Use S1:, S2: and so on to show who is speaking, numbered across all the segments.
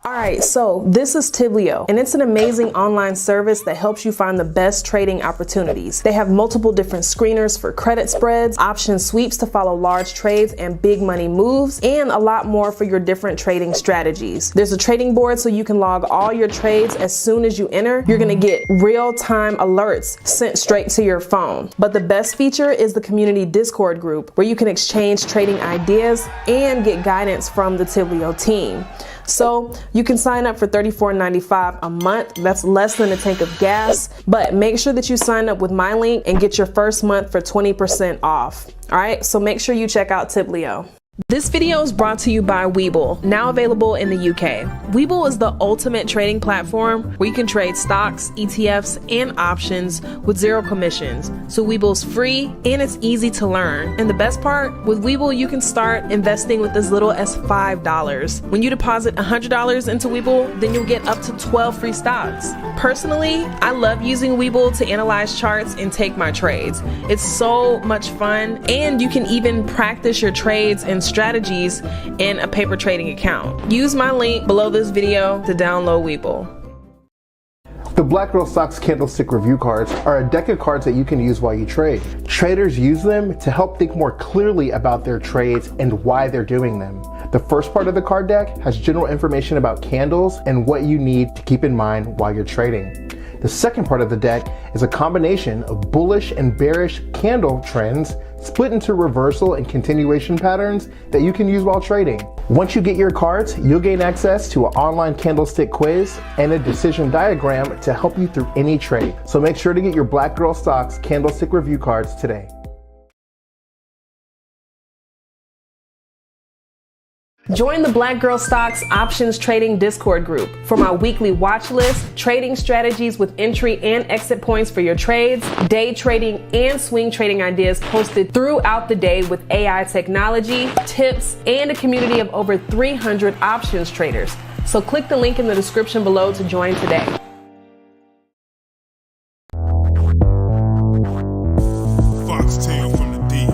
S1: All right, so this is Tiblio, and it's an amazing online service that helps you find the best trading opportunities. They have multiple different screeners for credit spreads, option sweeps to follow large trades and big money moves, and a lot more for your different trading strategies. There's a trading board so you can log all your trades as soon as you enter. You're gonna get real-time alerts sent straight to your phone. But the best feature is the community Discord group, where you can exchange trading ideas and get guidance from the Tiblio team. So you can sign up for $34.95 a month. That's less than a tank of gas, but make sure that you sign up with my link and get your first month for 20% off. All right, so make sure you check out Tiblio. This video is brought to you by Webull, now available in the UK. Webull is the ultimate trading platform where you can trade stocks, ETFs, and options with zero commissions. So Webull's free and it's easy to learn. And the best part, with Webull, you can start investing with as little as $5. When you deposit $100 into Webull, then you'll get up to 12 free stocks. Personally, I love using Webull to analyze charts and take my trades. It's so much fun, and you can even practice your trades and strategies in a paper trading account. Use my link below this video to download Webull.
S2: The Black Girl Stocks Candlestick Review cards are a deck of cards that you can use while you trade. Traders use them to help think more clearly about their trades and why they're doing them. The first part of the card deck has general information about candles and what you need to keep in mind while you're trading. The second part of the deck is a combination of bullish and bearish candle trends split into reversal and continuation patterns that you can use while trading. Once you get your cards, you'll gain access to an online candlestick quiz and a decision diagram to help you through any trade. So make sure to get your Black Girl Stocks Candlestick Review cards today.
S1: Join the Black Girl Stocks Options Trading Discord group for my weekly watch list, trading strategies with entry and exit points for your trades, day trading and swing trading ideas posted throughout the day with AI technology, tips, and a community of over 300 options traders. So click the link in the description below to join today.
S3: Foxtail from the deep.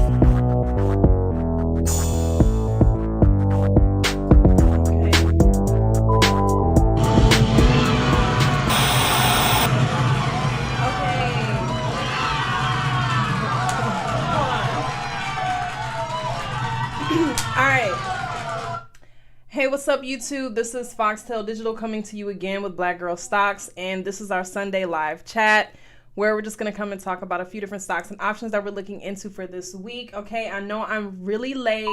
S1: Hey, what's up YouTube? This is Foxtail Digital coming to you again with Black Girl Stocks, and this is our Sunday live chat where we're just going to come and talk about a few different stocks and options that we're looking into for this week. Okay, I know I'm really late,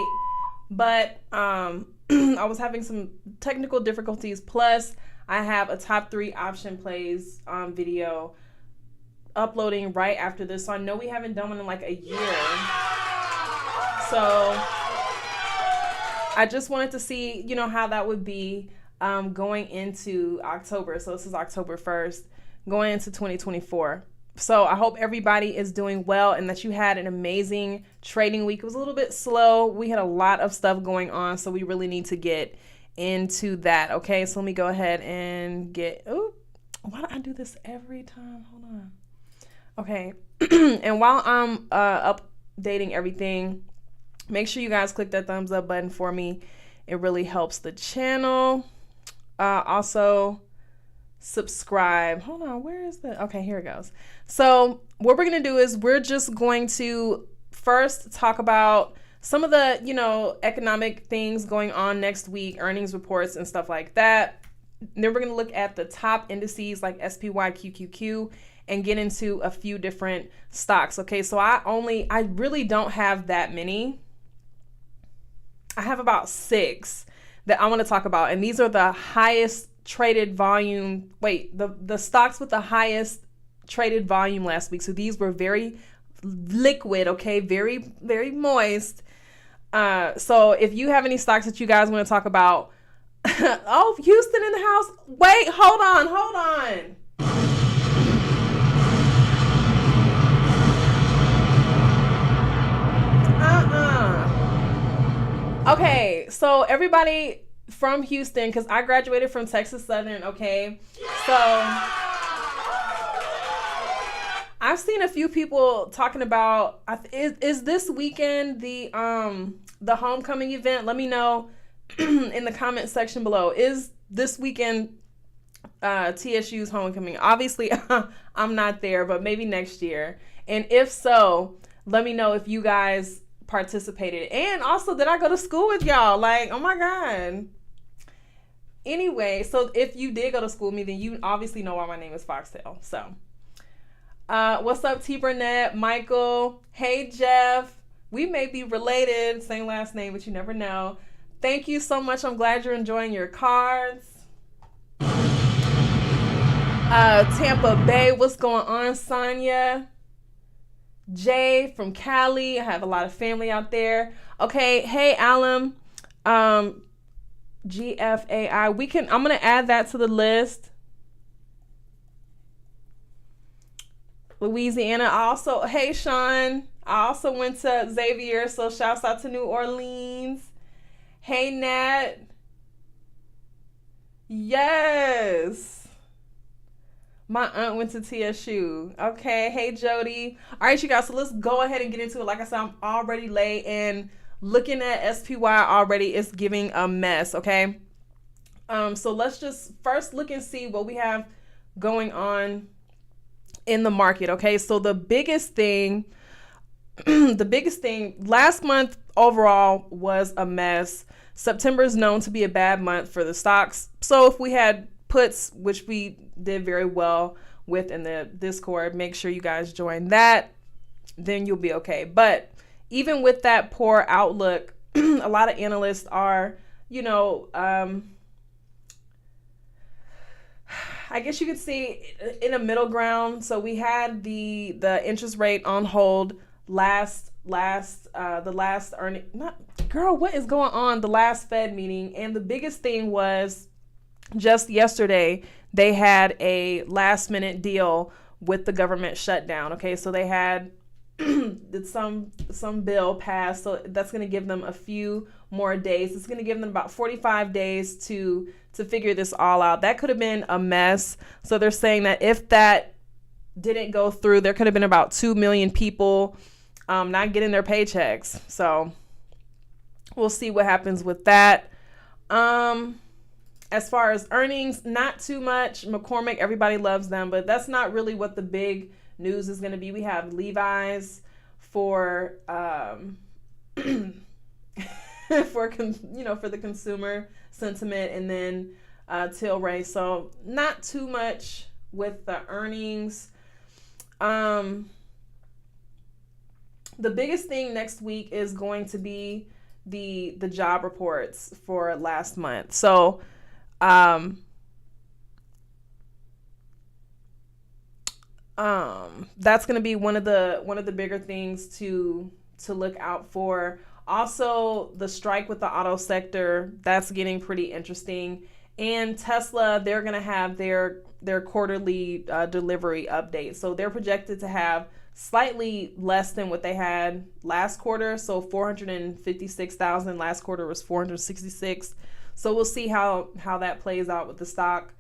S1: but I was having some technical difficulties, plus I have a top 3 option plays video uploading right after this, so I know we haven't done one in like a year. So I just wanted to see, you know, how that would be going into October. So this is October 1st, going into 2024. So I hope everybody is doing well and that you had an amazing trading week. It was a little bit slow. We had a lot of stuff going on, so we really need to get into that. Okay, so let me go ahead and get, oh, why do I do this every time? Hold on. Okay, and while I'm updating everything, make sure you guys click that thumbs up button for me. It really helps the channel. Also, subscribe. Hold on, where is the? Okay, here it goes. So what we're going to do is we're just going to first talk about some of the, you know, economic things going on next week, earnings reports and stuff like that. Then we're going to look at the top indices like SPY, QQQ, and get into a few different stocks. Okay, so I really don't have that many. I have about 6 that I want to talk about, and these are the highest traded volume. Wait, the stocks with the highest traded volume last week. So these were very liquid, okay, very, very moist. So if you have any stocks that you guys want to talk about, oh, Houston in the house. Wait, hold on. Okay, so everybody from Houston, because I graduated from Texas Southern, okay? So I've seen a few people talking about, is this weekend the homecoming event? Let me know in the comment section below. Is this weekend, TSU's homecoming. Obviously, I'm not there, but maybe next year. And if so, let me know if you guys participated. And also, did I go to school with y'all? Like, oh my God. Anyway, so if you did go to school with me, then you obviously know why my name is Foxtail. So, what's up, T. Burnett, Michael? Hey, Jeff. We may be related, same last name, but you never know. Thank you so much. I'm glad you're enjoying your cards. Tampa Bay, what's going on, Sonia? Jay from Cali. I have a lot of family out there. Okay, hey, Alan. GFAI. I'm gonna add that to the list. Louisiana. Hey, Sean. I also went to Xavier, so shouts out to New Orleans. Hey, Nat. Yes. My aunt went to TSU. Okay. Hey, Jody. All right, you guys. So let's go ahead and get into it. Like I said, I'm already late, and looking at SPY already is giving a mess. Okay. So let's just first look and see what we have going on in the market. Okay. So the biggest thing last month overall was a mess. September is known to be a bad month for the stocks. So if we had puts, which we did very well with in the Discord, make sure you guys join that, then you'll be okay. But even with that poor outlook, a lot of analysts are, I guess you could see in a middle ground. So we had the interest rate on hold the last Fed meeting. And the biggest thing was just yesterday, they had a last minute deal with the government shutdown. Okay. So they had some bill passed. So that's going to give them a few more days. It's going to give them about 45 days to figure this all out. That could have been a mess. So they're saying that if that didn't go through, there could have been about 2 million people not getting their paychecks. So we'll see what happens with that. As far as earnings, not too much. McCormick, everybody loves them, but that's not really what the big news is going to be. We have Levi's for for the consumer sentiment, and then Tilray. So not too much with the earnings. The biggest thing next week is going to be the job reports for last month. So that's going to be one of the bigger things to look out for. Also, the strike with the auto sector, that's getting pretty interesting. And Tesla, they're going to have their quarterly delivery update. So they're projected to have slightly less than what they had last quarter. So 456,000. Last quarter was 466. So we'll see how that plays out with the stock.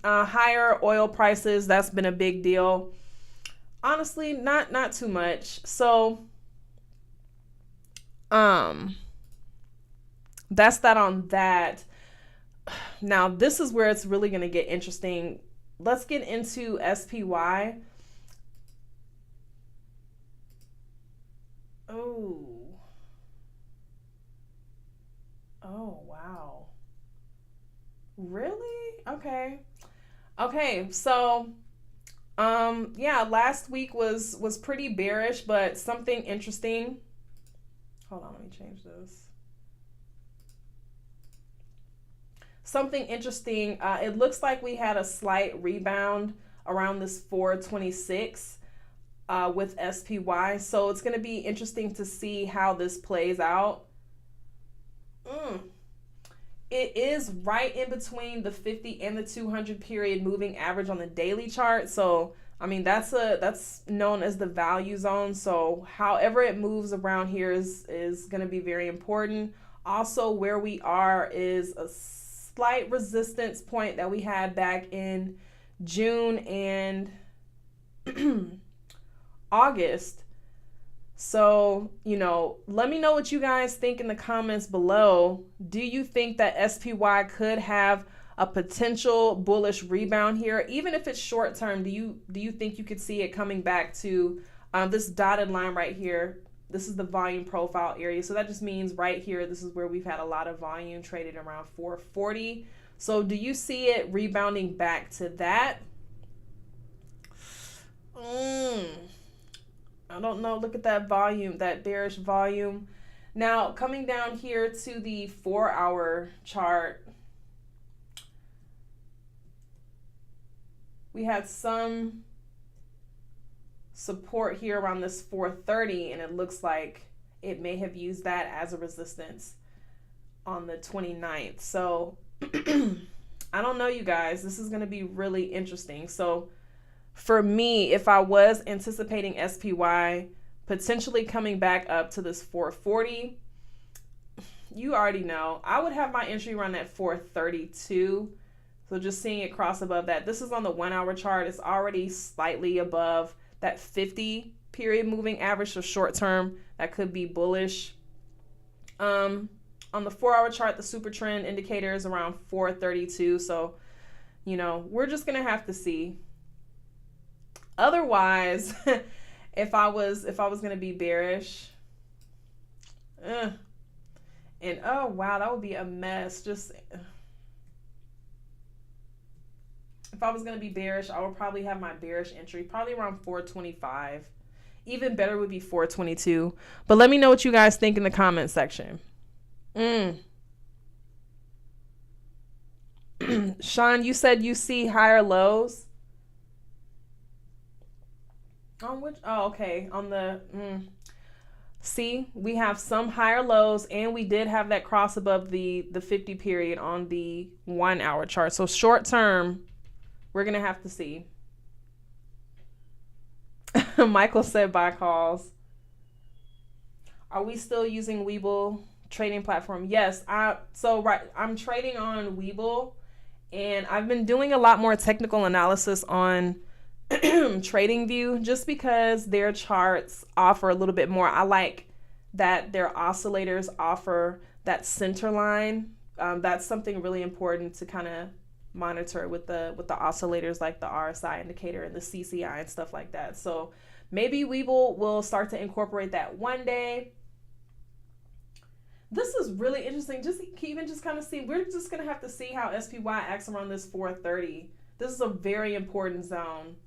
S1: Higher oil prices, that's been a big deal. Honestly, not too much. So that's that on that. Now, this is where it's really going to get interesting. Let's get into SPY. Oh, wow. Really? Okay. So, last week was pretty bearish, but something interesting. Hold on, let me change this. Something interesting. It looks like we had a slight rebound around this 426 with SPY. So it's going to be interesting to see how this plays out. It is right in between the 50 and the 200 period moving average on the daily chart. So, I mean, that's known as the value zone. So however it moves around here is going to be very important. Also, where we are is a slight resistance point that we had back in June and August. So, let me know what you guys think in the comments below. Do you think that SPY could have a potential bullish rebound here? Even if it's short term, do you think you could see it coming back to this dotted line right here? This is the volume profile area. So that just means right here, this is where we've had a lot of volume traded around 440. So do you see it rebounding back to that? I don't know. Look at that volume, that bearish volume. Now, coming down here to the 4-hour chart, we had some support here around this 430, and it looks like it may have used that as a resistance on the 29th. So I don't know, you guys. This is going to be really interesting. So for me, if I was anticipating SPY potentially coming back up to this 440, you already know, I would have my entry run at 432. So just seeing it cross above that. This is on the 1-hour chart. It's already slightly above that 50 period moving average. So short term, that could be bullish. On the 4-hour chart, the super trend indicator is around 432. So, we're just going to have to see. Otherwise, if I was going to be bearish, and oh wow, that would be a mess. Just if I was going to be bearish, I would probably have my bearish entry probably around 425. Even better would be 422. But let me know what you guys think in the comment section. Sean, you said you see higher lows. On which? Oh, okay. On the see, we have some higher lows, and we did have that cross above the 50 period on the 1-hour chart. So short term, we're gonna have to see. Michael said buy calls. Are we still using Webull trading platform? Yes. I'm trading on Webull, and I've been doing a lot more technical analysis on TradingView just because their charts offer a little bit more. I like that their oscillators offer that center line. That's something really important to kind of monitor with the oscillators, like the RSI indicator and the CCI and stuff like that. So maybe will start to incorporate that one day. This is really interesting. Just kind of see. We're just gonna have to see how SPY acts around this 430. This is a very important zone.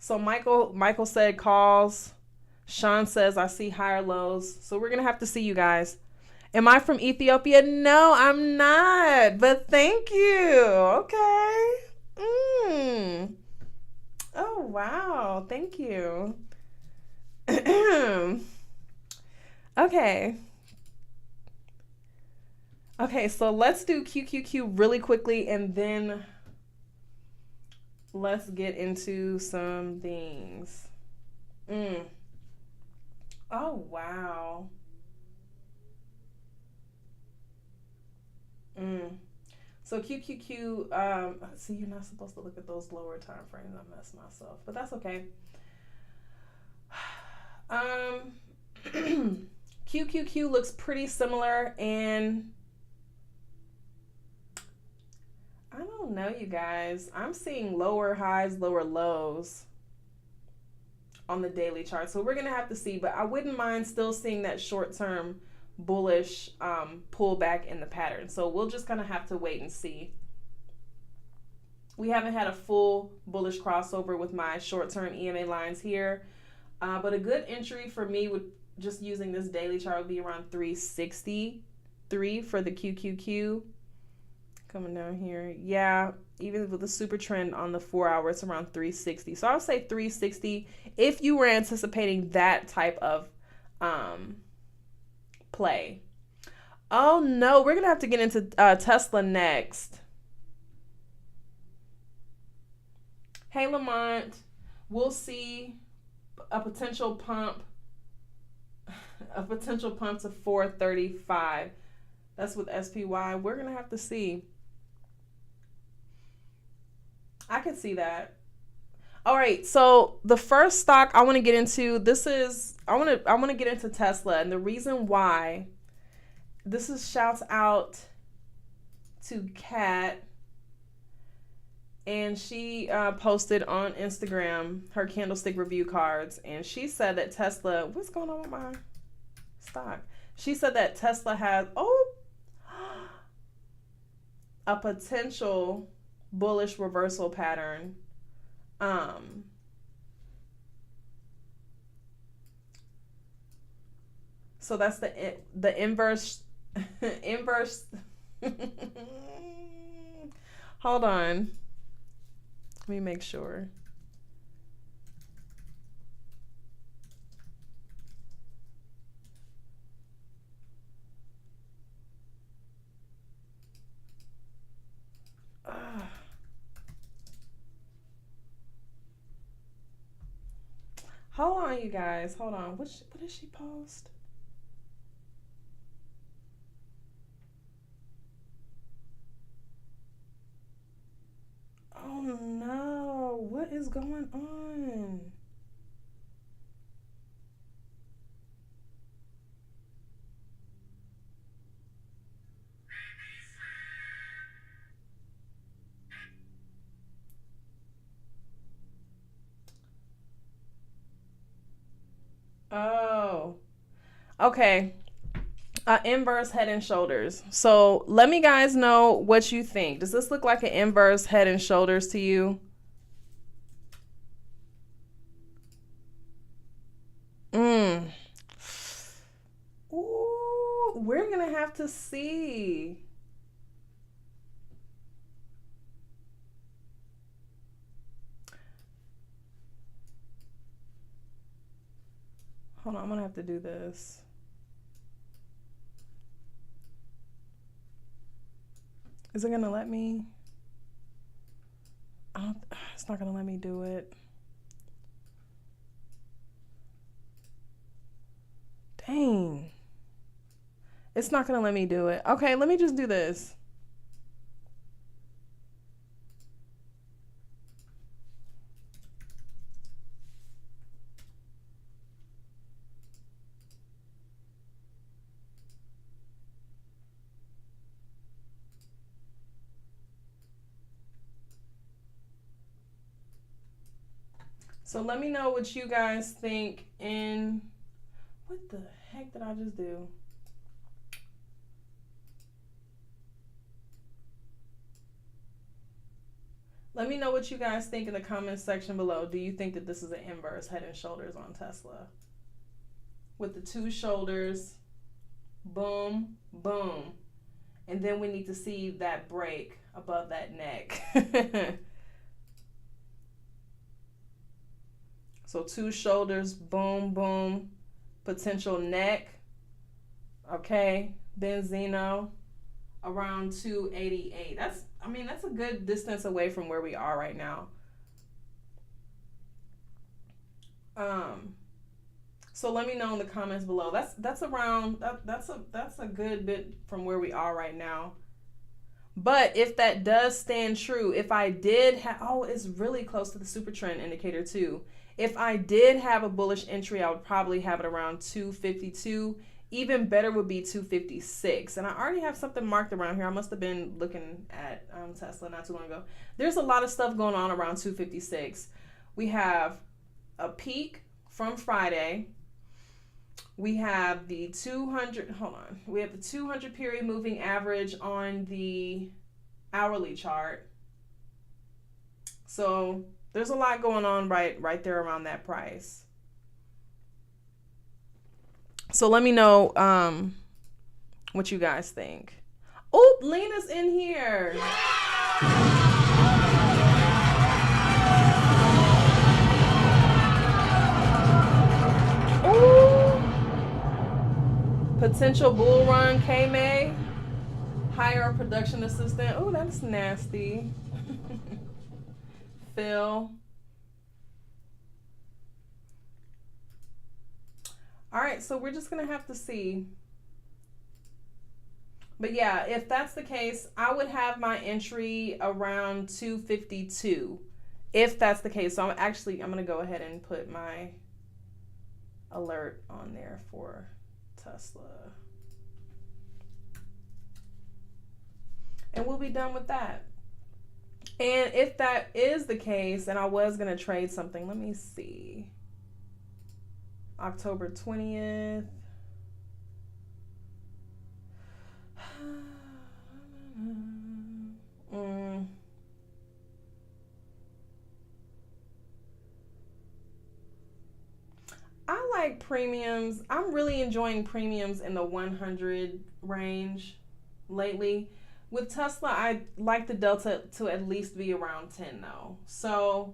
S1: So Michael said calls. Sean says I see higher lows. So we're gonna have to see, you guys. Am I from Ethiopia? No, I'm not. But thank you. Okay. Oh wow. Thank you. Okay. Okay, so let's do QQQ really quickly, and then let's get into some things. Oh, wow. So QQQ, see, you're not supposed to look at those lower time frames. I messed myself, but that's okay. QQQ looks pretty similar, and I don't know, you guys. I'm seeing lower highs, lower lows on the daily chart. So we're going to have to see, but I wouldn't mind still seeing that short-term bullish pullback in the pattern. So we'll just kind of have to wait and see. We haven't had a full bullish crossover with my short-term EMA lines here, but a good entry for me would, just using this daily chart, would be around 363 for the QQQ. Coming down here. Yeah, even with the super trend on the 4-hour, it's around 360. So I would say 360 if you were anticipating that type of play. Oh no, we're going to have to get into Tesla next. Hey, Lamont, we'll see a potential pump to 435. That's with SPY. We're going to have to see. I could see that. All right, so the first stock I want to get into, I want to get into Tesla, and the reason why, this is shouts out to Kat, and she posted on Instagram her candlestick review cards, and she said that Tesla, what's going on with my stock? She said that Tesla has a potential bullish reversal pattern. So that's the inverse inverse. Hold on. Let me make sure. Hold on, you guys. Hold on. What did she post? Oh no. What is going on? Oh. Okay. Inverse Head and Shoulders. So let me guys know what you think. Does this look like an inverse Head and Shoulders to you? Ooh, we're gonna have to see. Hold on, I'm gonna have to do this. Is it gonna let me? It's not gonna let me do it. Dang. It's not gonna let me do it. Okay, let me just do this. So let me know what you guys think in, what the heck did I just do? Let me know what you guys think in the comments section below. Do you think that this is an inverse Head and Shoulders on Tesla? With the two shoulders, boom, boom. And then we need to see that break above that neck. So two shoulders, boom, boom, potential neck, okay, Benzino, around 288. That's a good distance away from where we are right now. So let me know in the comments below. That's a good bit from where we are right now. But if that does stand true, if I did have, it's really close to the super trend indicator too. If I did have a bullish entry, I would probably have it around 252. Even better would be 256. And I already have something marked around here. I must have been looking at Tesla not too long ago. There's a lot of stuff going on around 256. We have a peak from Friday. We have the 200, we have the 200 period moving average on the hourly chart. So there's a lot going on right there around that price. So let me know what you guys think. Oh, Lena's in here. Ooh. Potential bull run, K-May. Hire a production assistant. Oh, that's nasty. Phil. All right, so we're just going to have to see. But yeah, if that's the case, I would have my entry around 252 if that's the case, so I'm going to go ahead and put my alert on there for Tesla. And we'll be done with that. And if that is the case, and I was going to trade something, let me see. October 20th. I like premiums. I'm really enjoying premiums in the 100 range lately. With Tesla, I like the delta to at least be around 10 though. So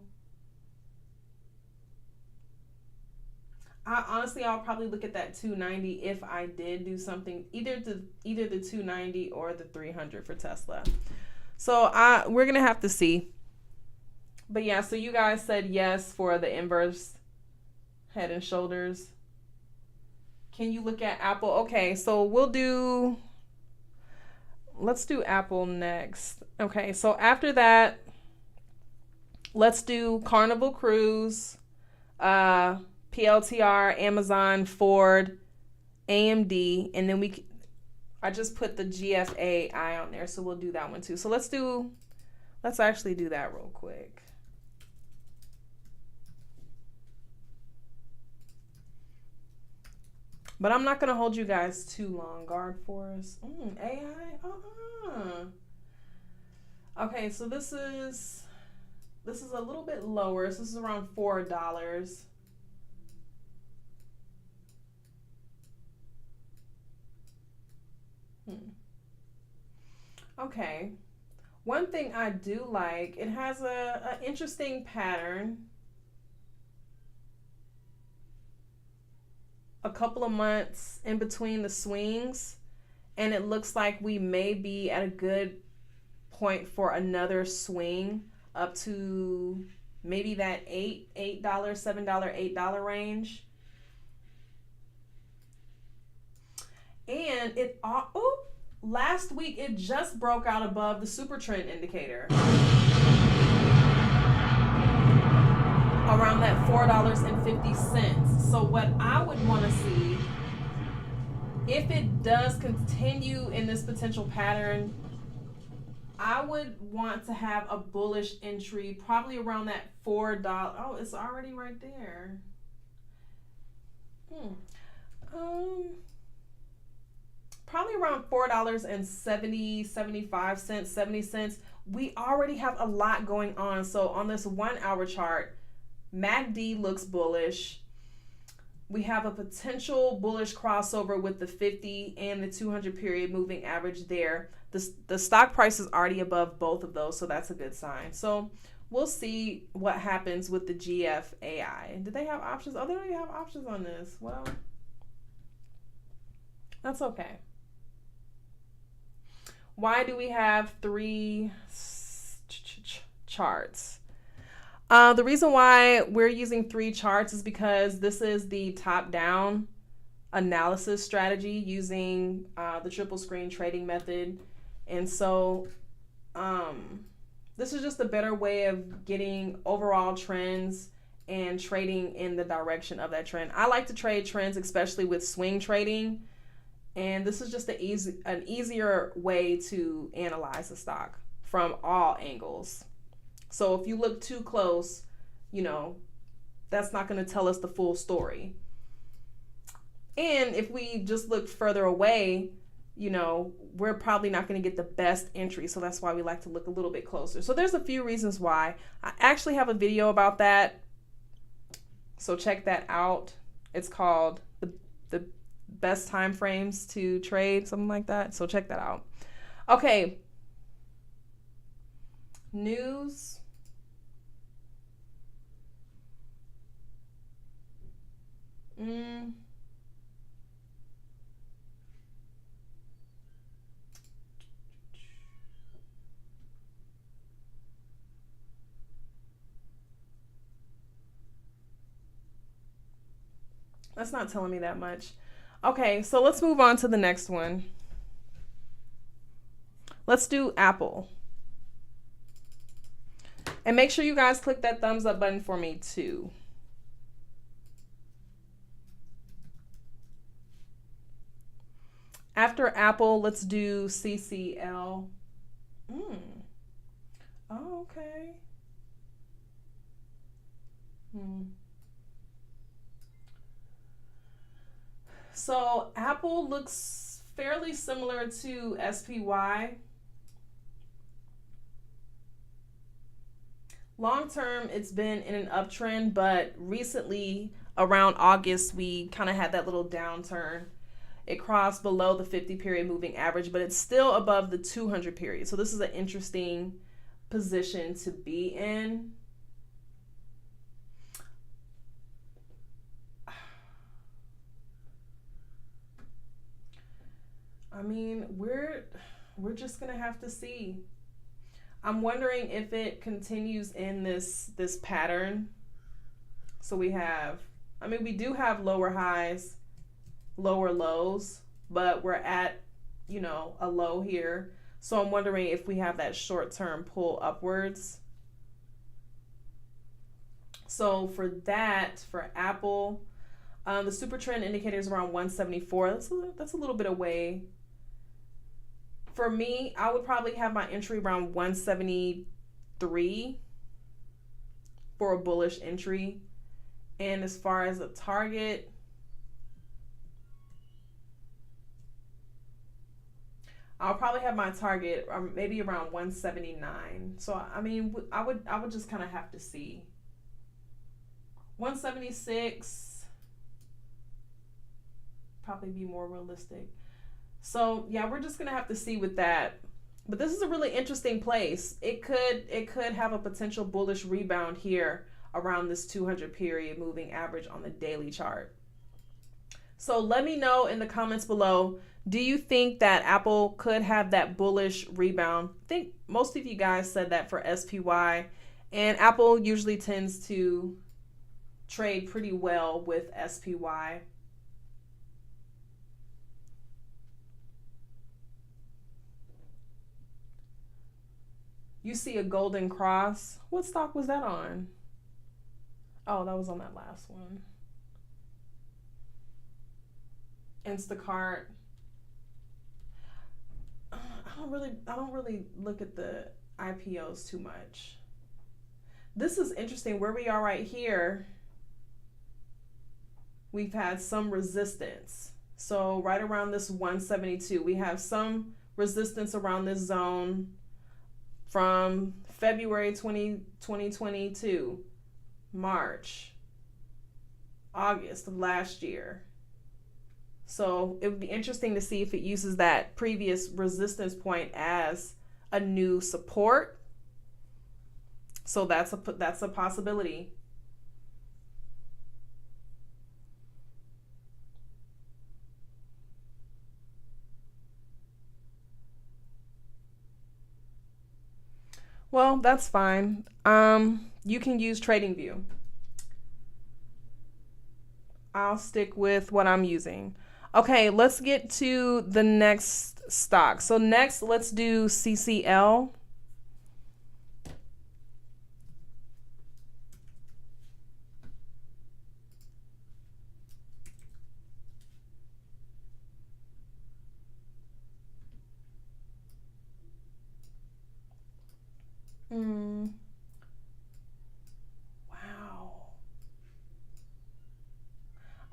S1: I'll probably look at that 290 if I did do something, either the 290 or the 300 for Tesla. So we're gonna have to see. But yeah, so you guys said yes for the inverse Head and Shoulders. Can you look at Apple? Okay, so let's do Apple next. Okay, so after that, let's do Carnival Cruise, PLTR, Amazon, Ford, AMD, and then I just put the GFAI on there, so we'll do that one too. So let's actually do that real quick. But I'm not gonna hold you guys too long. Guard Force, AI, Okay, so this is a little bit lower. So this is around $4. Okay, one thing I do like, it has an interesting pattern. A couple of months in between the swings, and it looks like we may be at a good point for another swing up to maybe that $7, $8 range. And last week it just broke out above the super trend indicator around that $4.50. So what I would want to see, if it does continue in this potential pattern, I would want to have a bullish entry probably around that $4. Oh, it's already right there. Probably around $4.70, 75 cents, 70 cents. We already have a lot going on. So on this 1 hour chart, MACD looks bullish. We have a potential bullish crossover with the 50 and the 200 period moving average there. The stock price is already above both of those, so that's a good sign. So we'll see what happens with the GFAI. Did they have options? Oh, they don't even have options on this. Well, that's okay. Why do we have 3 charts? The reason why we're using 3 charts is because this is the top-down analysis strategy using the triple screen trading method. And so this is just a better way of getting overall trends and trading in the direction of that trend. I like to trade trends, especially with swing trading. And this is just an easier way to analyze the stock from all angles. So if you look too close, that's not going to tell us the full story. And if we just look further away, we're probably not going to get the best entry. So that's why we like to look a little bit closer. So there's a few reasons why. I actually have a video about that. So check that out. It's called the best time frames to trade, something like that. So check that out. Okay. News. That's not telling me that much. Okay, so let's move on to the next one. Let's do Apple. And make sure you guys click that thumbs up button for me too. After Apple, let's do CCL. Oh, okay. So Apple looks fairly similar to SPY. Long term, it's been in an uptrend, but recently around August, we kind of had that little downturn. It crossed below the 50 period moving average, but it's still above the 200 period. So this is an interesting position to be in. I mean, we're just gonna have to see. I'm wondering if it continues in this pattern. So we have, I mean, we do have lower highs, lower lows, but we're at, you know, a low here. So I'm wondering if we have that short-term pull upwards. So for that, for Apple, the super trend indicator is around 174. That's a little bit away. For me, I would probably have my entry around 173 for a bullish entry. And as far as a target, I'll probably have my target maybe around 179. So I mean, I would just kind of have to see. 176 probably be more realistic. So yeah, we're just gonna have to see with that. But this is a really interesting place. It could have a potential bullish rebound here around this 200 period moving average on the daily chart. So let me know in the comments below, do you think that Apple could have that bullish rebound? I think most of you guys said that for SPY, and Apple usually tends to trade pretty well with SPY. You see a golden cross. What stock was that on? Oh, that was on that last one. Instacart. I don't really look at the IPOs too much. This is interesting. Where we are right here, we've had some resistance. So right around this 172, we have some resistance around this zone from February 2022, March, August of last year. So it would be interesting to see if it uses that previous resistance point as a new support. So that's a possibility. Well, that's fine. You can use TradingView. I'll stick with what I'm using. Okay, let's get to the next stock. So next, let's do CCL. Wow.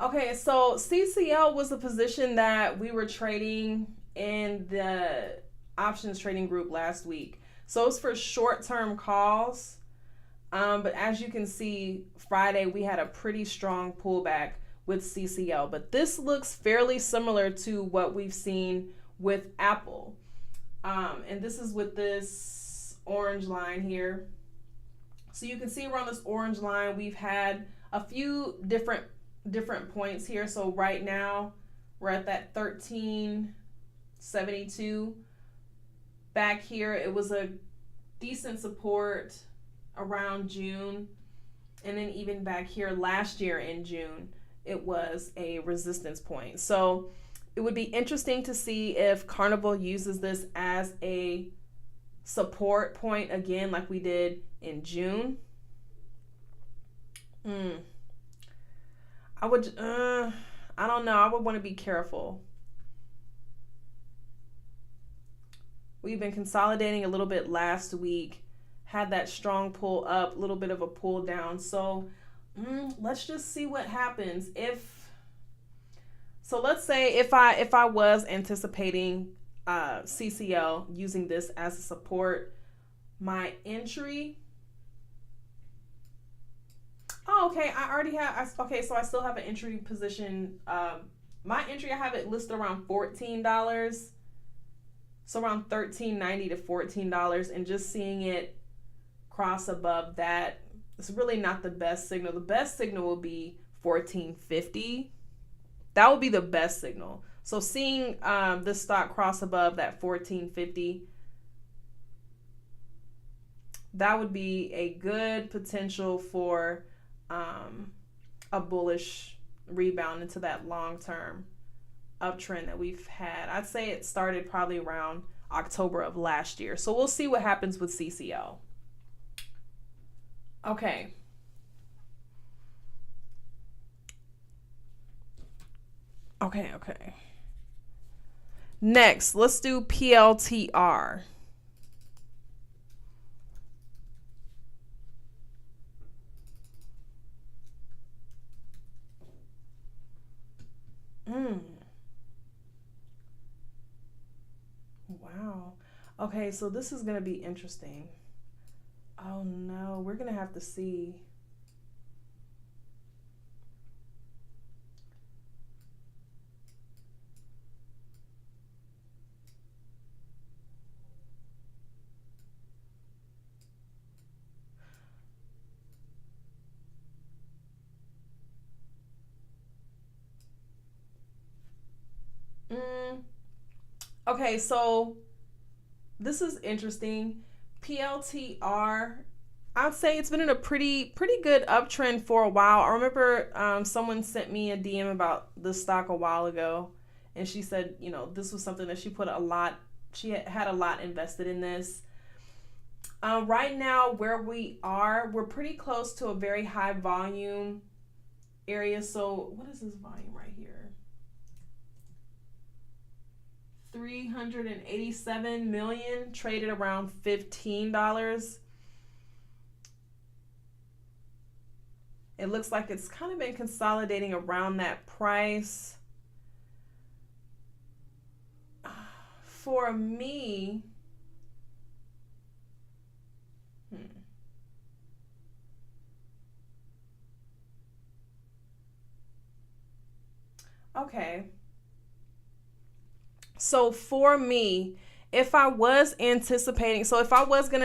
S1: Okay, so CCL was a position that we were trading in the options trading group last week. So it's for short-term calls. But as you can see, Friday we had a pretty strong pullback with CCL. But this looks fairly similar to what we've seen with Apple. And this is with this orange line here. So you can see around this orange line, we've had a few different points here. So right now we're at that 1372. Back here, it was a decent support around June. And then even back here last year in June, it was a resistance point. So it would be interesting to see if Carnival uses this as a support point again like we did in June, I would, I don't know. I would want to be careful. We've been consolidating a little bit last week, had that strong pull up, a little bit of a pull down. So let's just see what happens. Let's say if I was anticipating CCL using this as a support, my entry. Oh, okay. I already have. Okay, so I still have an entry position. My entry, I have it listed around $14. So around $13.90 to $14, and just seeing it cross above that, it's really not the best signal. The best signal will be $14.50. That would be the best signal. So seeing this stock cross above that $14.50, that would be a good potential for a bullish rebound into that long-term uptrend that we've had. I'd say it started probably around October of last year. So we'll see what happens with CCL. Okay. Okay. Next, let's do PLTR. Wow. Okay, so this is going to be interesting. Oh no, we're going to have to see. Okay, so this is interesting. PLTR, I'd say it's been in a pretty good uptrend for a while. I remember someone sent me a DM about this stock a while ago, and she said, this was something that she had a lot invested in this. Right now, where we're pretty close to a very high volume area. So what is this volume right here? 387 million, traded around $15. It looks like it's kind of been consolidating around that price. For me, okay. So for me, if I was anticipating, if I was looking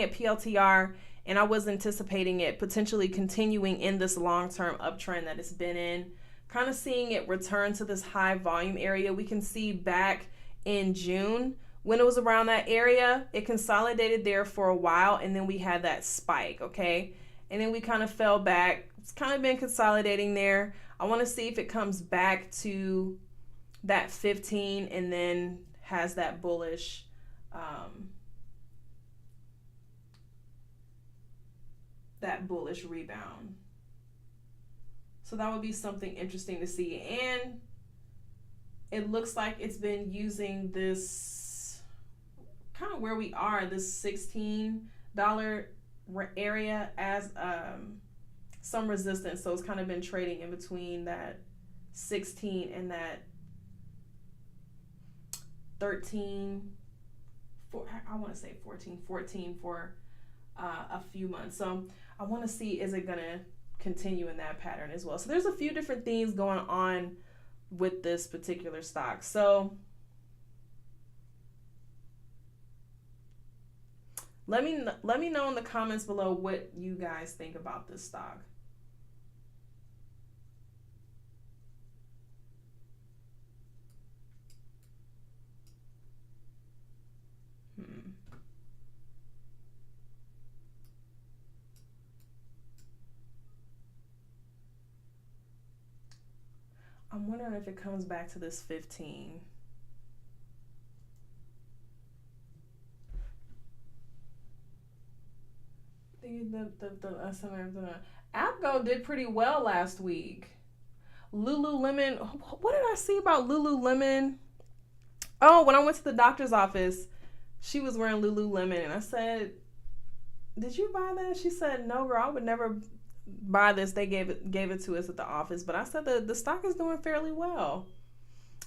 S1: at PLTR and I was anticipating it potentially continuing in this long-term uptrend that it's been in, kind of seeing it return to this high volume area, we can see back in June when it was around that area, it consolidated there for a while, and then we had that spike, okay? And then we kind of fell back. It's kind of been consolidating there. I want to see if it comes back to that 15 and then has that bullish rebound. So that would be something interesting to see. And it looks like it's been using this kind of where we are, this $16 area as some resistance. So it's kind of been trading in between that 16 and that 13, I want to say 14 for a few months. So I want to see, is it going to continue in that pattern as well? So there's a few different things going on with this particular stock. So let me know in the comments below what you guys think about this stock. I'm wondering if it comes back to this 15. APGO did pretty well last week. Lululemon. What did I see about Lululemon? Oh, when I went to the doctor's office, she was wearing Lululemon, and I said, "Did you buy that?" She said, "No, girl, I would never buy this. They gave it to us at the office." But I said the stock is doing fairly well,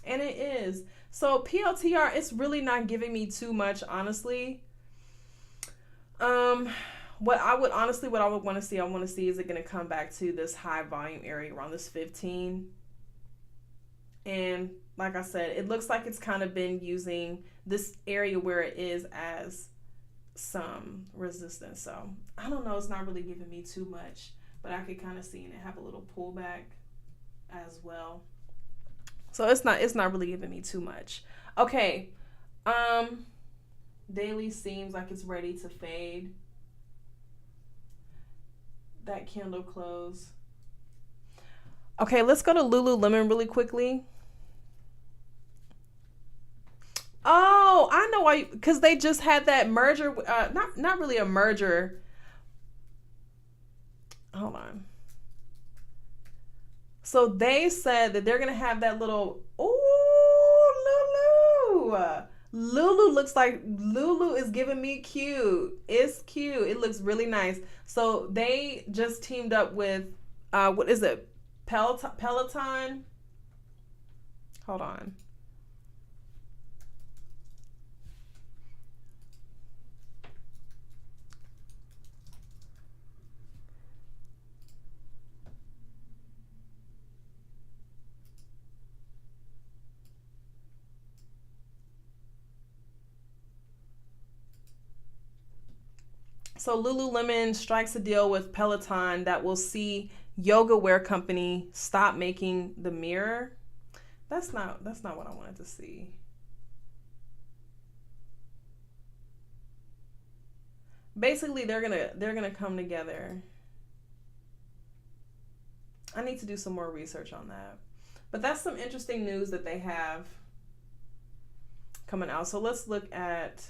S1: and it is. So PLTR, it's really not giving me too much, honestly. What I would want to see, is it going to come back to this high volume area around this 15. And like I said, it looks like it's kind of been using this area where it is as some resistance. So I don't know, it's not really giving me too much, but I could kind of see it have a little pullback as well. So it's not really giving me too much. Okay. Daily seems like it's ready to fade. That candle close. Okay, let's go to Lululemon really quickly. Oh, I know why, because they just had that merger, not really a merger. Hold on. So they said that they're going to have that little, Lulu. Lulu looks like, Lulu is giving me cute. It's cute. It looks really nice. So they just teamed up with, what is it? Peloton. Hold on. So Lululemon strikes a deal with Peloton that will see yoga wear company stop making the mirror. That's not what I wanted to see. Basically, they're gonna come together. I need to do some more research on that. But that's some interesting news that they have coming out. So let's look at,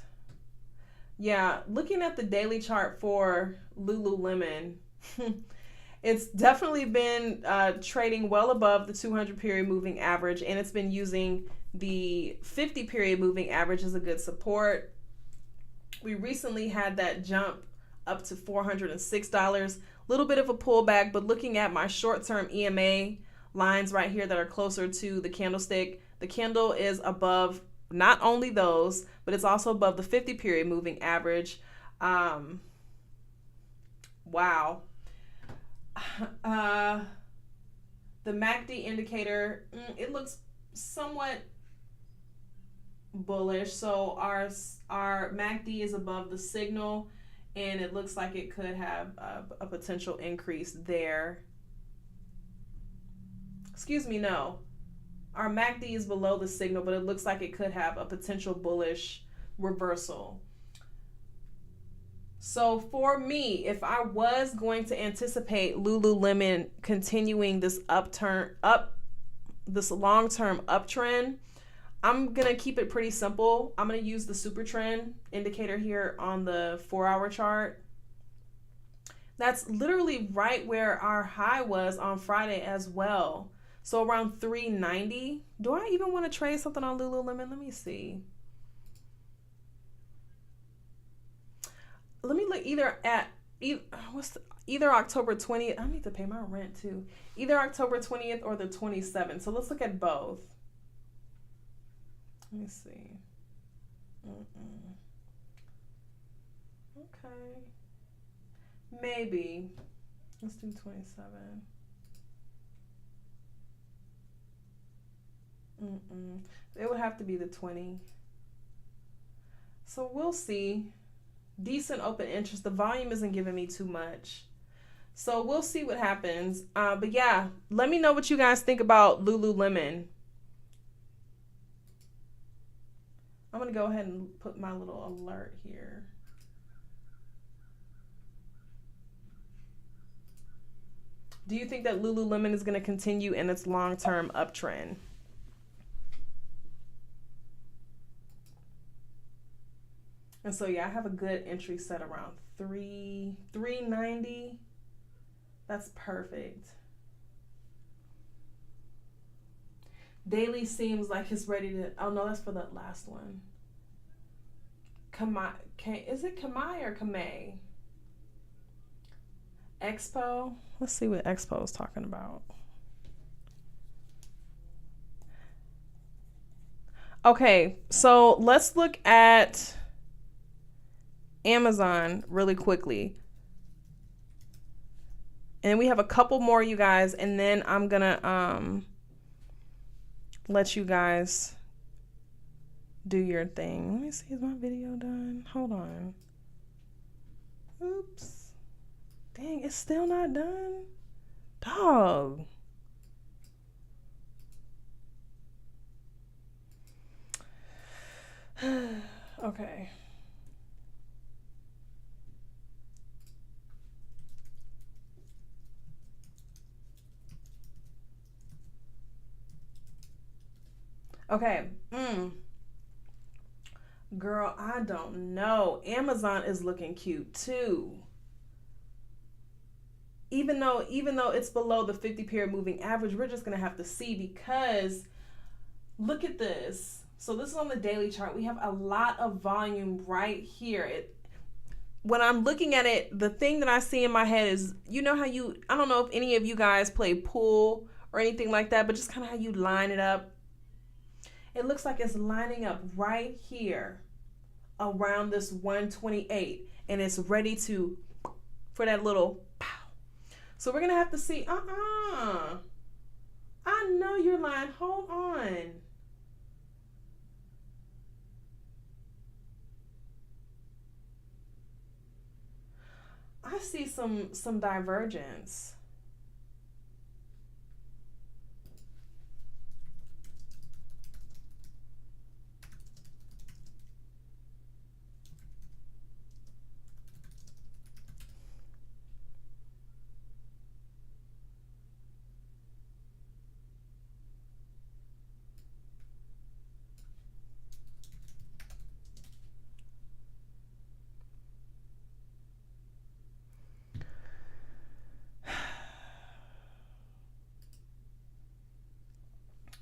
S1: looking at the daily chart for Lululemon, it's definitely been trading well above the 200 period moving average, and it's been using the 50 period moving average as a good support. We recently had that jump up to $406, little bit of a pullback, but looking at my short-term EMA lines right here that are closer to the candlestick, the candle is above not only those, but it's also above the 50 period moving average. Wow. The MACD indicator, it looks somewhat bullish. So our MACD is above the signal, and it looks like it could have a potential increase there. Excuse me, no. Our MACD is below the signal, but it looks like it could have a potential bullish reversal. So for me, if I was going to anticipate Lululemon continuing this this long-term uptrend, I'm going to keep it pretty simple. I'm going to use the super trend indicator here on the 4-hour chart. That's literally right where our high was on Friday as well. So around 390. Do I even want to trade something on Lululemon? Let me see. Let me look either October 20th. I need to pay my rent too. Either October 20th or the 27th. So let's look at both. Let me see. Okay. Maybe. Let's do 27. It would have to be the 20. So we'll see. Decent open interest. The volume isn't giving me too much. So we'll see what happens. But yeah, let me know what you guys think about Lululemon. I'm going to go ahead and put my little alert here. Do you think that Lululemon is going to continue in its long-term uptrend? And so, yeah, I have a good entry set around 390. That's perfect. Daily seems like it's ready to. Oh no, that's for the last one. Is it Kamai or Kamei? Expo. Let's see what Expo is talking about. Okay, so let's look at Amazon really quickly. And we have a couple more, you guys, and then I'm gonna let you guys do your thing. Let me see, is my video done? Hold on. Oops. Dang, it's still not done? Dog. Okay. Okay. Girl, I don't know. Amazon is looking cute too. Even though it's below the 50-period moving average, we're just gonna have to see, because look at this. So this is on the daily chart. We have a lot of volume right here. When I'm looking at it, the thing that I see in my head is, you know how I don't know if any of you guys play pool or anything like that, but just kind of how you line it up. It looks like it's lining up right here around this 128, and it's ready for that little pow. So we're gonna have to see. I know you're lying. Hold on. I see some divergence.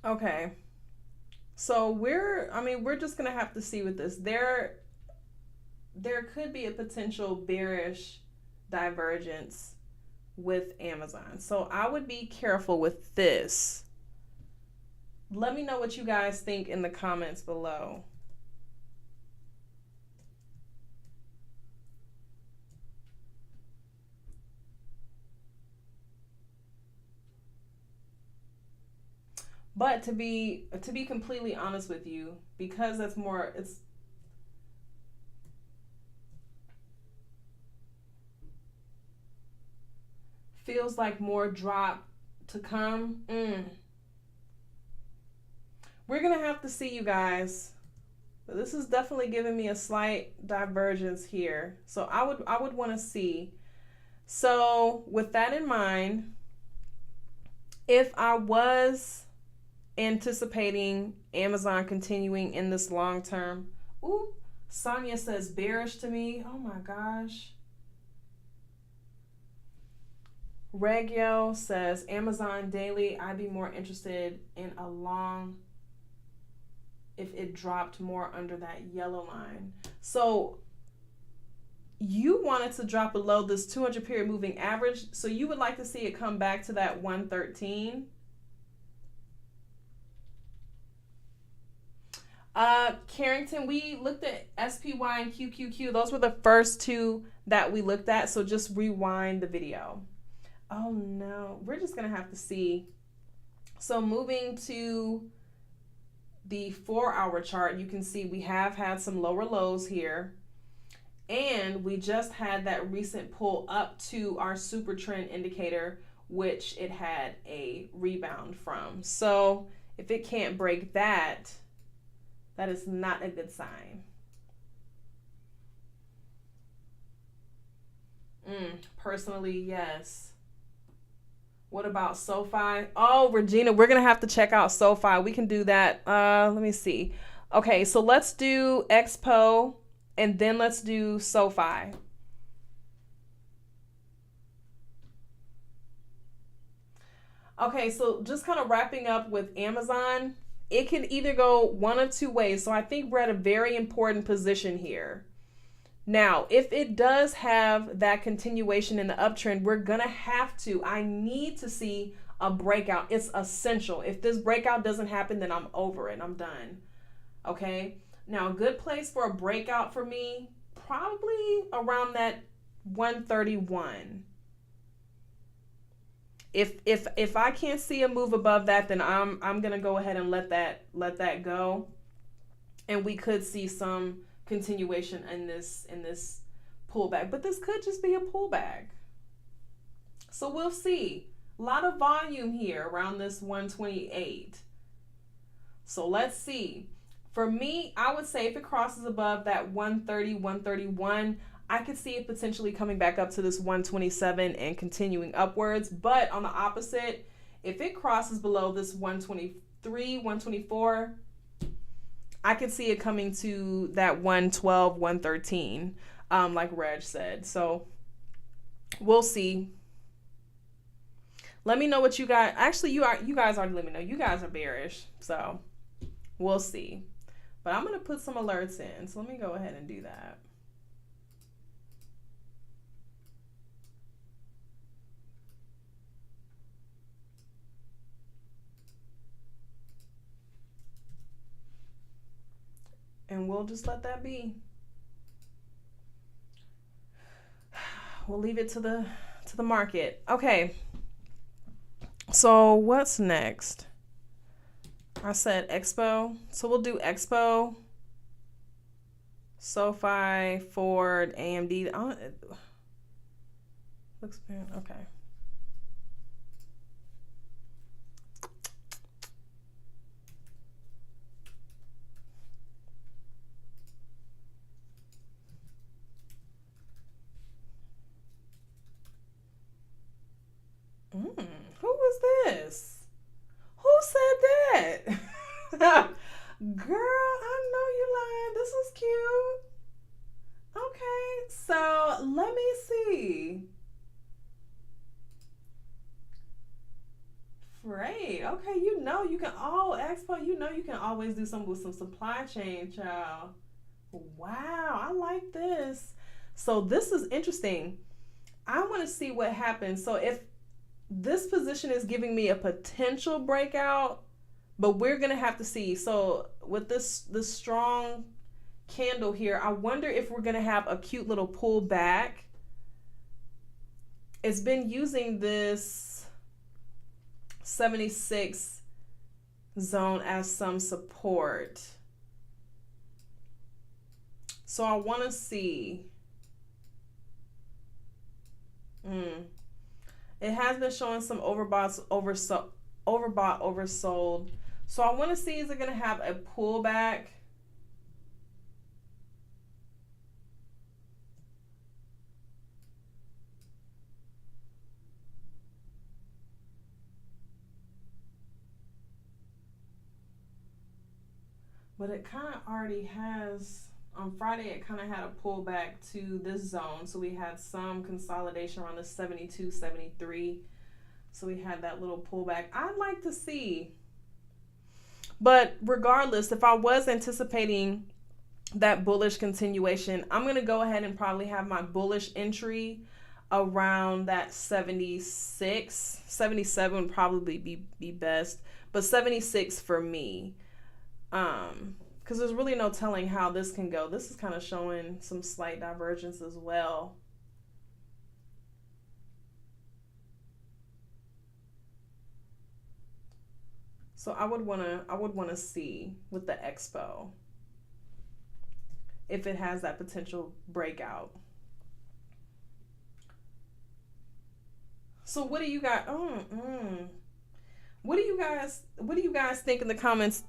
S1: Okay, so we're just gonna have to see with this. There could be a potential bearish divergence with Amazon, so I would be careful with this. Let me know what you guys think in the comments below. But to be completely honest with you, because it's feels like more drop to come. We're gonna have to see, you guys. But this is definitely giving me a slight divergence here. So I would want to see. So with that in mind, if I was anticipating Amazon continuing in this long term. Ooh, Sonia says bearish to me. Oh my gosh. Regio says Amazon daily, I'd be more interested in a long if it dropped more under that yellow line. So you wanted to drop below this 200-period moving average. So you would like to see it come back to that 113. Carrington, we looked at SPY and QQQ. Those were the first two that we looked at. So just rewind the video. Oh no, we're just gonna have to see. So moving to the 4-hour chart, you can see we have had some lower lows here. And we just had that recent pull up to our super trend indicator, which it had a rebound from. So if it can't break that, that is not a good sign. Personally, yes. What about SOFI? Oh, Regina, we're going to have to check out SOFI. We can do that. Let me see. Okay, so let's do Expo and then let's do SOFI. Okay, so just kind of wrapping up with Amazon, it can either go one of two ways. So I think we're at a very important position here. Now, if it does have that continuation in the uptrend, we're going to I need to see a breakout. It's essential. If this breakout doesn't happen, then I'm over it. I'm done. Okay. Now, a good place for a breakout for me, probably around that 131. If I can't see a move above that, then I'm gonna go ahead and let that go, and we could see some continuation in this pullback. But this could just be a pullback, so we'll see. A lot of volume here around this 128. So let's see. For me, I would say if it crosses above that 130, 131, I could see it potentially coming back up to this 127 and continuing upwards. But on the opposite, if it crosses below this 123, 124, I could see it coming to that 112, 113, like Reg said. So we'll see. Let me know what you guys, actually you guys already let me know. You guys are bearish, so we'll see. But I'm going to put some alerts in. So let me go ahead and do that. And we'll just let that be. We'll leave it to the market. Okay. So what's next? I said Expo. So we'll do Expo, SOFI, Ford, AMD. Looks bad. Okay. Who was this? Who said that? Girl, I know you lying. This is cute. Okay, so let me see. Great. Okay, you can Expo, you can always do something with some supply chain, child. Wow, I like this. So this is interesting. I want to see what happens. So if this position is giving me a potential breakout, but we're going to have to see. So with this strong candle here, I wonder if we're going to have a cute little pullback. It's been using this 76 zone as some support. So I want to see. It has been showing some overbought, oversold. So I want to see, is it going to have a pullback? But it kind of already has, on Friday, it kind of had a pullback to this zone. So we had some consolidation around the 72, 73. So we had that little pullback. I'd like to see. But regardless, if I was anticipating that bullish continuation, I'm going to go ahead and probably have my bullish entry around that 76. 77 would probably be best. But 76 for me. Because there's really no telling how this can go. This is kind of showing some slight divergence as well. So I would want to see with the Expo if it has that potential breakout. So what do you guys what do you guys think in the comments?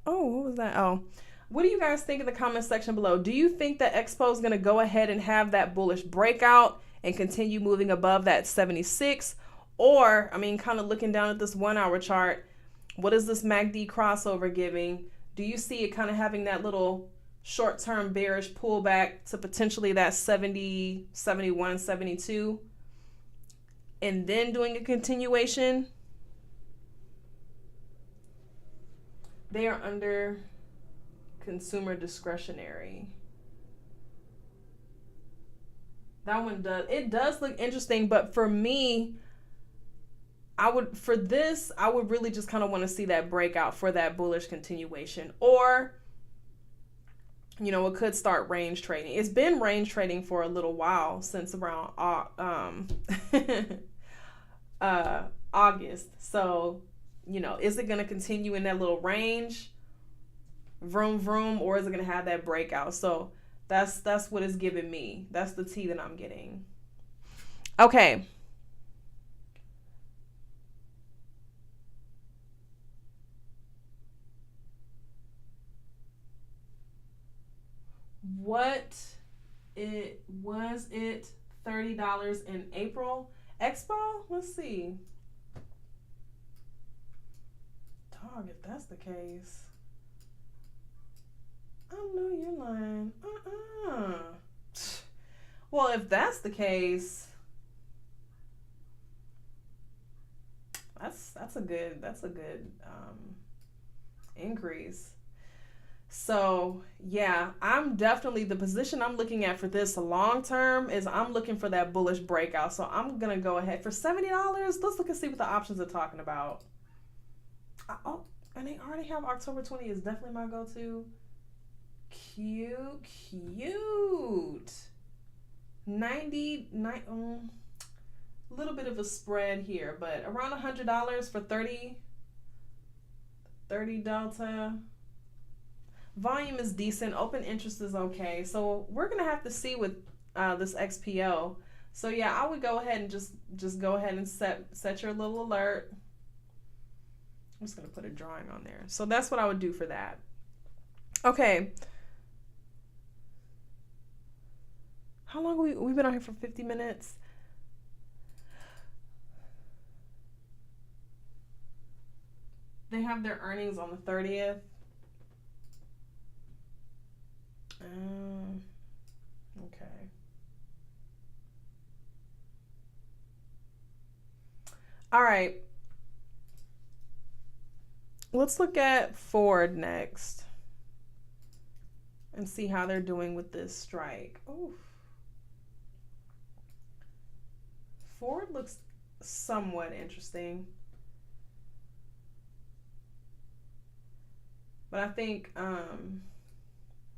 S1: Oh, what was that? Oh, what do you guys think in the comment section below? Do you think that Expo is going to go ahead and have that bullish breakout and continue moving above that 76? Or, I mean, kind of looking down at this 1 hour chart, what is this MACD crossover giving? Do you see it kind of having that little short-term bearish pullback to potentially that 70, 71, 72? And then doing a continuation? They are under consumer discretionary. That one does look interesting, but for me, I would really just kind of want to see that breakout for that bullish continuation, or it could start range trading. It's been range trading for a little while, since around August. So, is it going to continue in that little range, vroom vroom, or is it going to have that breakout? So that's what it's giving me. That's the tea that I'm getting. Okay. Was it $30 in April? Expo? Let's see. Dog, if that's the case. I know you're lying. Well, if that's the case, that's a good increase. So yeah, I'm definitely, the position I'm looking at for this long term is I'm looking for that bullish breakout. So I'm gonna go ahead for $70. Let's look and see what the options are talking about. Oh, and they already have October 20 is definitely my go-to. Cute. 99, a little bit of a spread here, but around $100 for 30 delta. Volume is decent. Open interest is okay. So we're gonna have to see with this XPO. So yeah, I would go ahead and just go ahead and set your little alert. I'm just gonna put a drawing on there. So that's what I would do for that. Okay. How long we've been on here for 50 minutes? They have their earnings on the 30th. Okay. All right. Let's look at Ford next and see how they're doing with this strike. Oof. Ford looks somewhat interesting. But I think I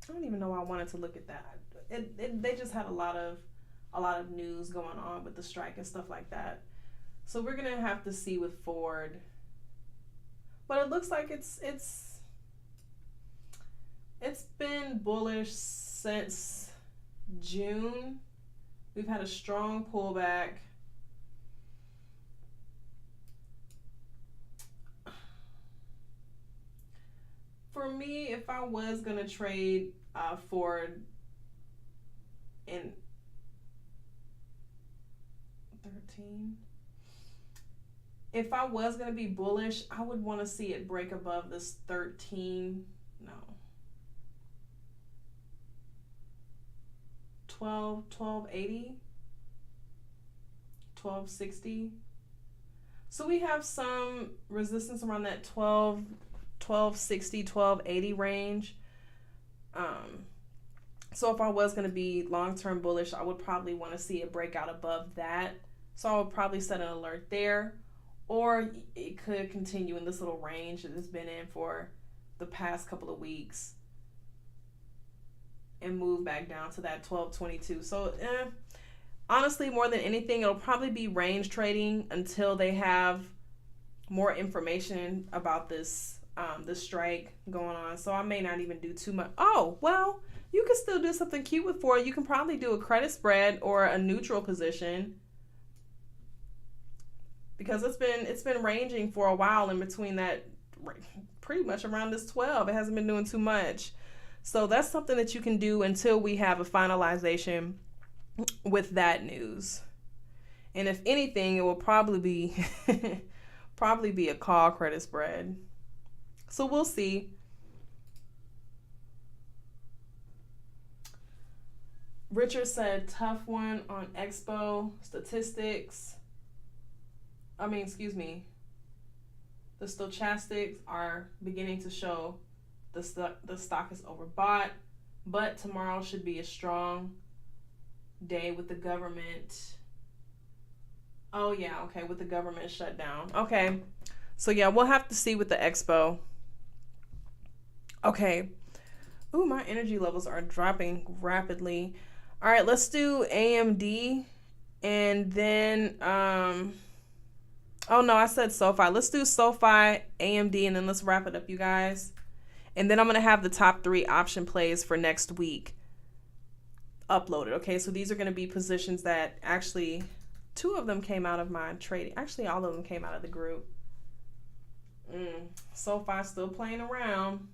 S1: don't even know why I wanted to look at that. They just had a lot of news going on with the strike and stuff like that. So we're gonna have to see with Ford. But it looks like it's been bullish since June. We've had a strong pullback. For me, if I was gonna trade Ford in 13, if I was gonna be bullish, I would want to see it break above this 13. No. 1280, 1260. So we have some resistance around that 1260, 1280 range. So if I was going to be long-term bullish, I would probably want to see it break out above that. So I would probably set an alert there, or it could continue in this little range that it's been in for the past couple of weeks and move back down to that 1222. So honestly, more than anything, it'll probably be range trading until they have more information about this strike going on. So I may not even do too much. Oh, well, you can still do something cute with Ford. You can probably do a credit spread or a neutral position, because it's been ranging for a while in between that, pretty much around this 12. It hasn't been doing too much. So that's something that you can do until we have a finalization with that news. And if anything, it will probably be a call credit spread. So we'll see. Richard said tough one on Expo statistics. Excuse me. The stochastics are beginning to show the stock is overbought, but tomorrow should be a strong day with the government. Oh yeah, okay, with the government shutdown. Okay, so yeah, we'll have to see with the expo. Okay. Ooh, my energy levels are dropping rapidly. All right, let's do AMD, and then oh no, I said SOFI. Let's do SOFI, AMD, and then let's wrap it up, you guys. And then I'm gonna have the top 3 option plays for next week uploaded. Okay, so these are gonna be positions that actually 2 of them came out of my trading. Actually, all of them came out of the group. SOFI still playing around.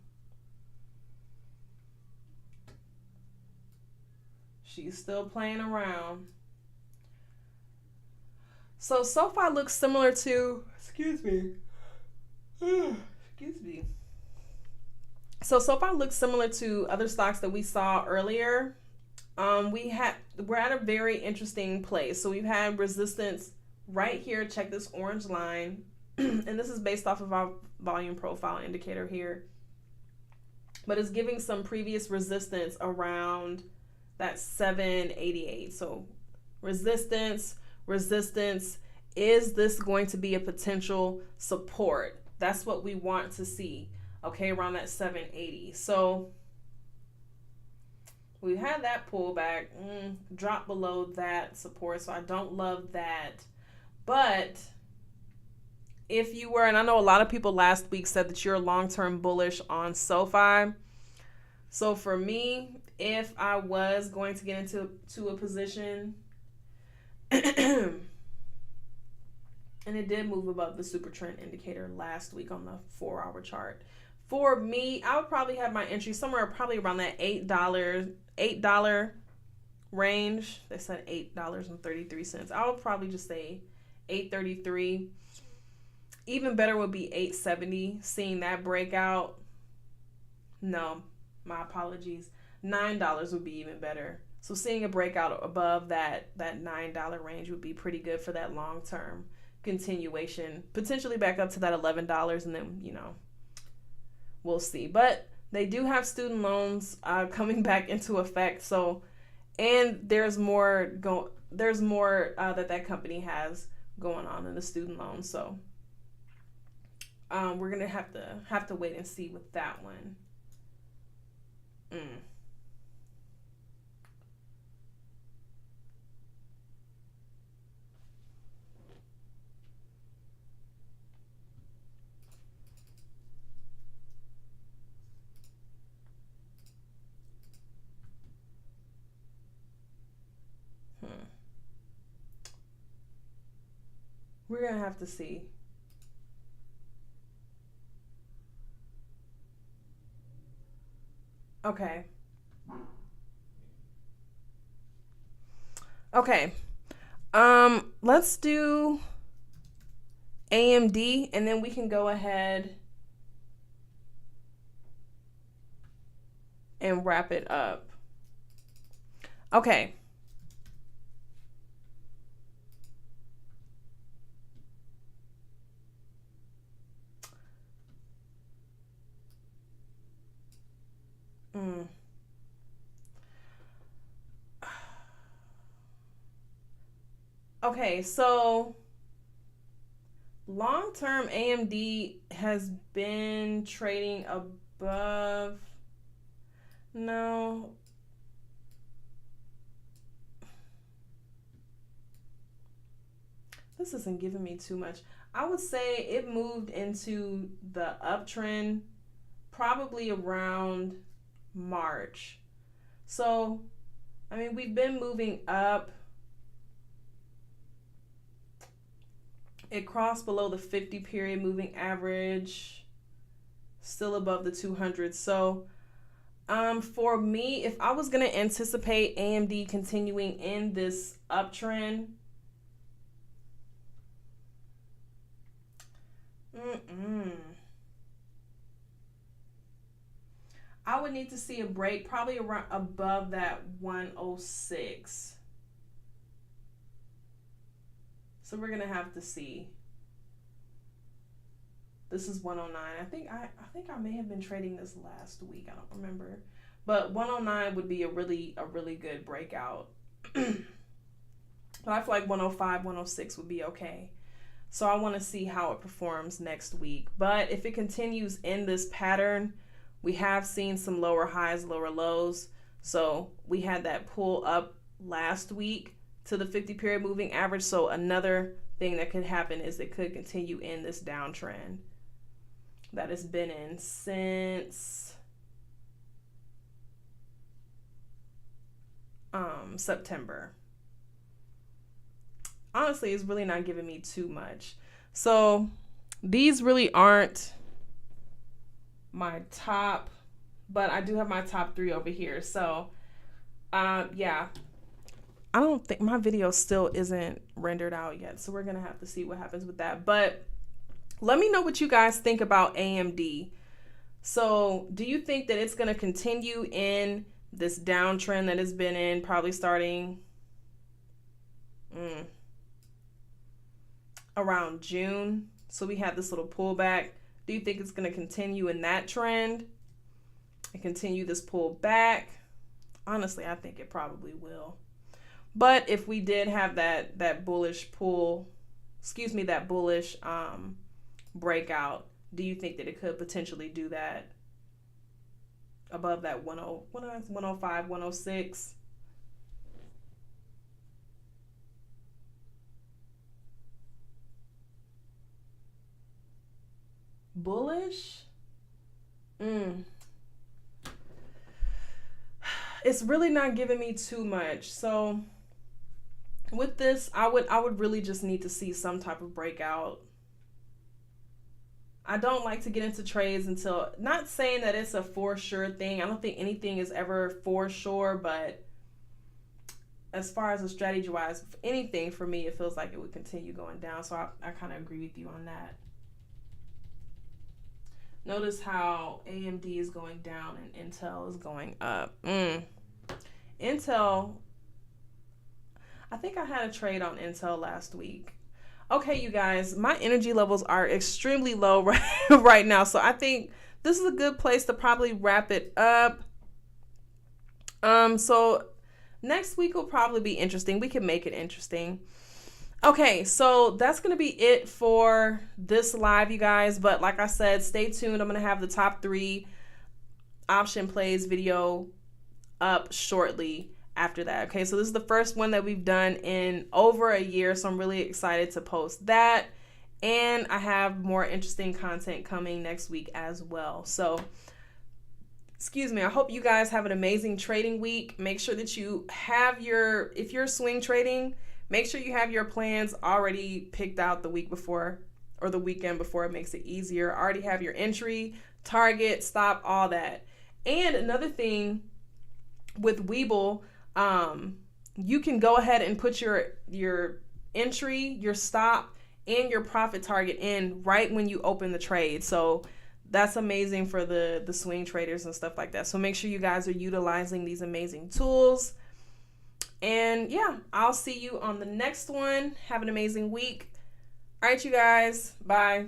S1: She's still playing around. So SOFI looks similar to, excuse me. So SOFI looks similar to other stocks that we saw earlier. We're at a very interesting place. So we've had resistance right here. Check this orange line. And this is based off of our volume profile indicator here. But it's giving some previous resistance around that 788. So resistance. Is this going to be a potential support? That's what we want to see. Okay, around that 780. So we had that pullback, drop below that support. So I don't love that. But if you were, and I know a lot of people last week said that you're long-term bullish on SOFI. So for me, if I was going to get into a position, and it did move above the super trend indicator last week on the 4-hour chart. For me, I would probably have my entry somewhere probably around that $8 range. They said $8.33. I would probably just say $8.33. Even better would be $8.70. Seeing that breakout. No, my apologies. $9 would be even better. So seeing a breakout above that $9 range would be pretty good for that long-term continuation. Potentially back up to that $11, and then, we'll see. But they do have student loans coming back into effect. So, and there's more that company has going on in the student loans. So, we're gonna have to wait and see with that one. We're going to have to see. Okay. Let's do AMD, and then we can go ahead and wrap it up. Okay. Okay, so long-term AMD has been trading above. No. This isn't giving me too much. I would say it moved into the uptrend probably around March. So, I mean, we've been moving up. It crossed below the 50 period moving average, still above the 200. So, for me, if I was going to anticipate AMD continuing in this uptrend, I would need to see a break probably around above that 106. So we're going to have to see. This is 109. I think I may have been trading this last week. I don't remember. But 109 would be a really good breakout. But I feel like 105, 106 would be okay. So I want to see how it performs next week. But if it continues in this pattern, we have seen some lower highs, lower lows. So we had that pull up last week to the 50-period moving average. So another thing that could happen is it could continue in this downtrend that it's been in since September. Honestly, it's really not giving me too much. So these really aren't my top, but I do have my top 3 over here. So yeah, I don't think my video still isn't rendered out yet, so we're gonna have to see what happens with that. But let me know what you guys think about AMD. So do you think that it's gonna continue in this downtrend that it's been in, probably starting around June? So we had this little pullback. Do you think it's going to continue in that trend and continue this pullback? Honestly, I think it probably will. But if we did have that bullish pull, that bullish breakout, do you think that it could potentially do that above that 105, 106? Bullish? It's really not giving me too much. So with this, I would really just need to see some type of breakout. I don't like to get into trades until, not saying that it's a for sure thing. I don't think anything is ever for sure, but as far as a strategy wise, anything for me, it feels like it would continue going down. So I kind of agree with you on that. Notice how AMD is going down and Intel is going up. Intel, I think I had a trade on Intel last week. Okay, you guys, my energy levels are extremely low right now. So I think this is a good place to probably wrap it up. So next week will probably be interesting. We can make it interesting. Okay, so that's going to be it for this live, you guys. But like I said, stay tuned. I'm going to have the top 3 option plays video up shortly after that. Okay, so this is the first one that we've done in over a year. So I'm really excited to post that. And I have more interesting content coming next week as well. So, excuse me, I hope you guys have an amazing trading week. Make sure that you have if you're swing trading, make sure you have your plans already picked out the week before or the weekend before. It makes it easier. Already have your entry, target, stop, all that. And another thing with Webull, you can go ahead and put your entry, your stop, and your profit target in right when you open the trade. So that's amazing for the swing traders and stuff like that. So make sure you guys are utilizing these amazing tools. And yeah, I'll see you on the next one. Have an amazing week. All right, you guys. Bye.